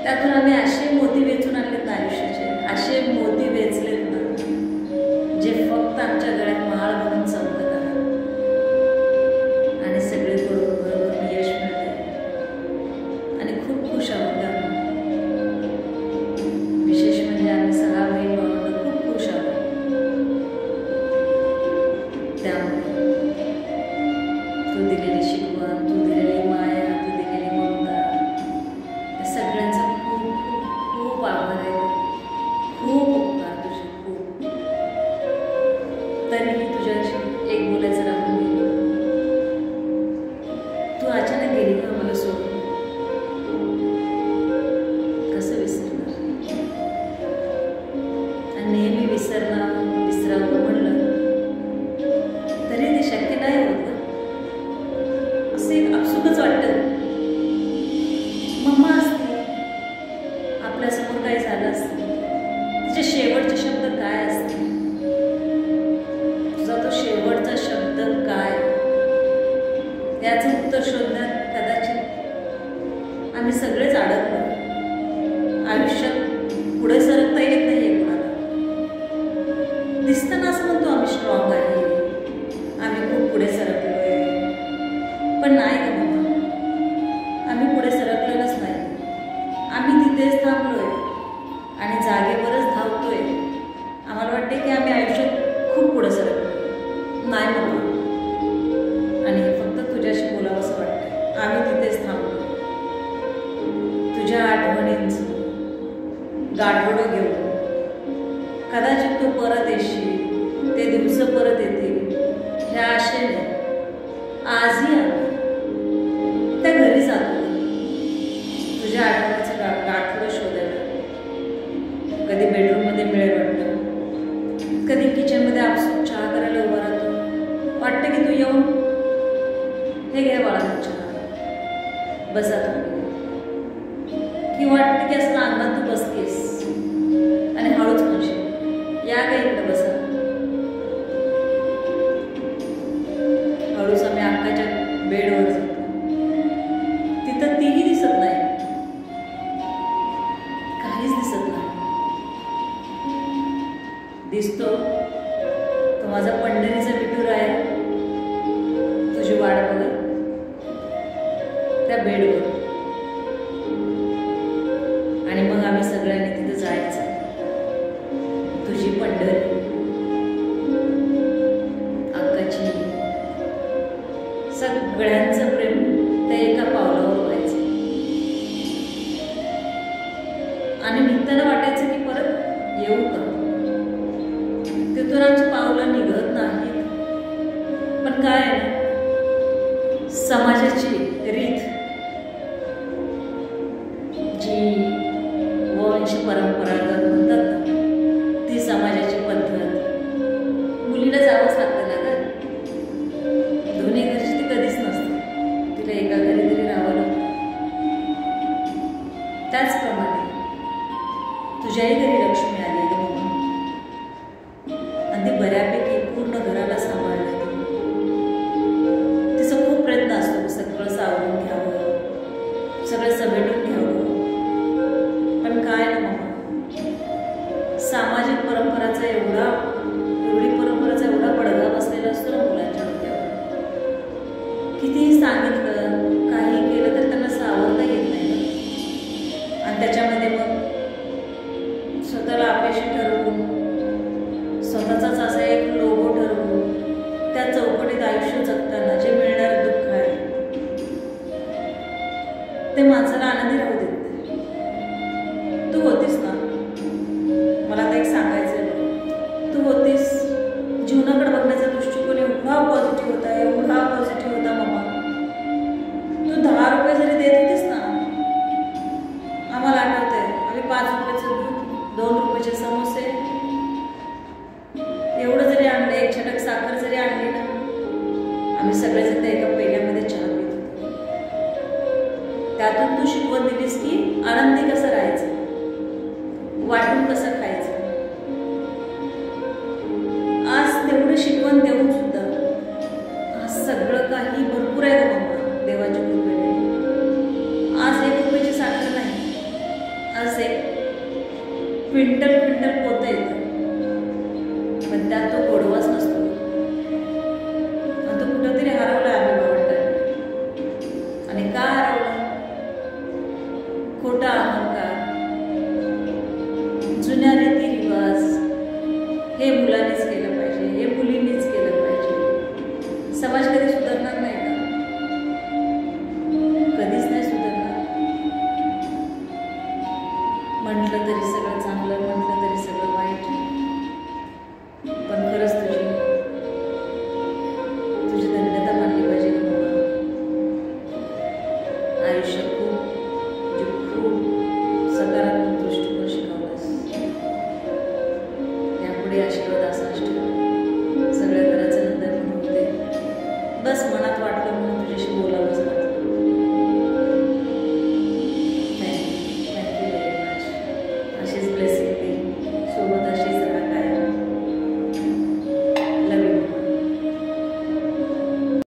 त्यातून आम्ही असे मोती वेचून आणलेत ना आयुष्याचे, असे मोती वेचलेत ना जे फक्त आमच्या गळ्यात माळ म्हणून चमकत आहे आणि सगळे बरोबर यश मिळते आणि खूप खुश आहोत. विशेष म्हणजे आम्ही सगळा बहीण भावंड खूप खुश आहोत. त्यामुळे तू दिलेली शिकवण, तू दिलेली माया, तू दिलेली ममता, त्या सगळ्यांचा खूप खूप खूप आभार आहे. खूप उपकार तुझे, खूप. तरीही तुझ्याशी एक बोलायचं राहून गेली. तू अचानक गेली का मला सोडून? कसं विसरणार? आणि नेहमी विसरावं म्हणलं तरी ते शक्य नाही होत. असं एक आपसुकच वाटतं. मम्मा असते, आपल्यासमोर काय झालं असतं, तिचे शेवटचे शब्द काय असते, तुझा तो शेवटचा शब्द काय, याचं उत्तर शोधण्यात कदाचित आम्ही सगळेच अडकलो. आयुष्यात पुढे सरकता येत नाहीये कोणाला. दिसताना असं म्हणतो आम्ही स्ट्रॉंग आहे, आम्ही खूप पुढे सरकलोय, पण नाही का बाबा, आम्ही पुढे सरकलेलोच नाही. आम्ही तिथेच थांबलोय आणि जागेवरच धावतोय. आम्हाला वाटते की आम्ही आयुष्यात खूप पुढे सरकलोय. नाही बाबा, आणि हे फक्त तुझ्याशी बोलावं असं वाटतंय. आम्ही तिथेच थांबलोय. तुझ्या आठवणींचं गाठोडं घेऊन कदाचित तू परत येशील, ते दिवस परत येतील ह्या आशेने आजही आम्ही त्या घरी जातो. तुझ्या आठवणीचं गाठोडं शोधायला. कधी बेडरूममध्ये मिळेल वाटतं, कधी किचनमध्ये आपसूक चहा करायला उभा राहतो. वाटतं की तू येऊन हे घ्या बाळा चहा, बसा तुम्ही. की वाटतं की असं अंगणात तू बसतेस आणि हळूच म्हणशील या का इकडे बसा. हळूच आम्ही अक्काच्या बेडवर जातो. तिथं तीही दिसत नाही, काहीच दिसत नाही. दिसतो तो माझा पंढरीचा विठूर आहे, तुझी वाट बघत त्या बेडवर. आणि मग आम्ही सगळ्यांनी तिथं जायचं. तुझी पंढरी, अक्काची, सगळ्यांचं प्रेम त्या एका पावलावर व्हायचं. आणि निघताना वाटायचं की परत येऊ का. तिथून आमची पावलं निघत नाहीत. पण काय आहे ना, समाजाची रीत जी वंश परंपरागत म्हणतात ना, ती समाजाची पद्धत. मुलीला जावंच लागतं ना गं. दोन्ही घरची ती कधीच नसते, तिला एका घरी तरी राहावं लागतं. त्याचप्रमाणे तुझ्याही घरी लक्ष्मी आली आहे म्हणून, आणि ती बऱ्यापैकी पूर्ण घराला सांभाळली. तिचा खूप प्रयत्न असतो सगळं सावरून घ्यावं, सगळं समेटून घ्यावं. पण काय ना मग, सामाजिक परंपराचा रूढी परंपराचा एवढा बडगा बसलेला असतो ना मुलांच्या डोक्यावर. कितीही सांगितलं, काही केलं तर त्यांना सावरता येत नाही. आणि त्याच्यामध्ये मग स्वतःला अपेक्षित ठरवून, स्वतःचाच असा एक लोगो ठरवून त्या चौकटीत आयुष्य जगताना जे मिळणारं दुःख आहे ते माणसाला आनंदी राहू देत. तू होतीस ना, मला आता एक सांगायचं, तू होतीस. जीवनाकडे बघण्याचा दृष्टिकोन एवढा पॉझिटिव्ह होता, एवढा पॉझिटिव्ह होता मम्मा. तू 10 रुपये जरी देत होतीस ना, आम्हाला आठवतंय आम्ही 5 रुपयाचं दूध, 2 रुपयाचे समोसे, एवढं जरी आणलं, 1 छटक साखर जरी आणली ना, आम्ही सगळेजण त्या एका पेल्यामध्ये चहा पित होतो. त्यातून तू शिकवत दिलीस की आनंदी कसं राहायचं, वाटून कसं खायचं. आज तेवढं शिकवण देऊन सुद्धा आज सगळं काही भरपूर आहे का मम्मा, देवाच्या कृपेने. आज 1 रुपयाची साखर नाही, क्विंटल क्विंटल पोतं येतं, पण त्यात तो गोडवाच नसतो. आणि तो कुठंतरी हरवला आम्ही भावंडांनी. आणि का हरवला? खोटा अहंकार, जुन्या रीतिरिवाज हे मुलानेच